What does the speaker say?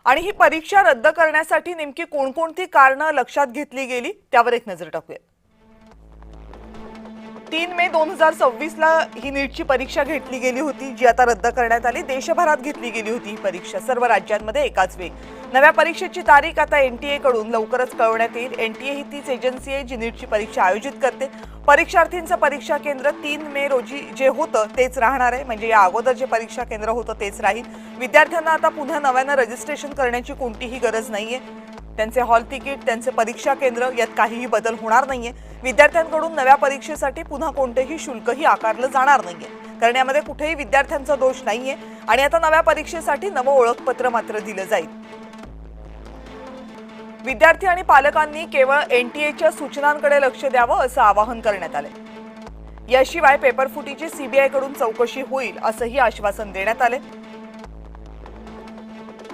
आणि ही परीक्षा रद्द करण्यासाठी नेमकी कोणकोणती कारणं लक्षात घेतली गेली त्यावर एक नजर टाकूया। 3 मे 2026 ला ही नीटची परीक्षा घेतली गेली होती, जी आता रद्द करण्यात आली। देशभरात घेतली गेली होती ही परीक्षा सर्व राज्यांमध्ये एकाच वेळी। नव्या परीक्षेची तारीख आता एनटीए कडून लवकरच कळवण्यात येईल। एनटीए ही तीच एजन्सी आहे जी नीटची परीक्षा आयोजित करते। परीक्षार्थींचं परीक्षा केंद्र 3 मे रोजी जे होतं तेच राहणार आहे, म्हणजे या अगोदर जे परीक्षा केंद्र होतं तेच राहील। विद्यार्थ्यांना आता पुन्हा नव्यानं रजिस्ट्रेशन करण्याची कोणतीही गरज नाहीये। त्यांचे हॉल तिकीट, त्यांचे परीक्षा केंद्र यात काहीही बदल होणार नाहीये। विद्यार्थ्यांकडून नव्या परीक्षेसाठी पुन्हा कोणतेही शुल्कही आकारलं जाणार नाहीये, कारण यामध्ये कुठेही विद्यार्थ्यांचा दोष नाहीये। आणि आता नव्या परीक्षेसाठी नवं ओळखपत्र मात्र दिलं जाईल। विद्यार्थी आणि पालकांनी केवळ एनटीएच्या सूचनांकडे लक्ष द्यावं असं आवाहन करण्यात आलंय। याशिवाय पेपरफुटीची सीबीआय कडून चौकशी होईल असंही आश्वासन देण्यात आले।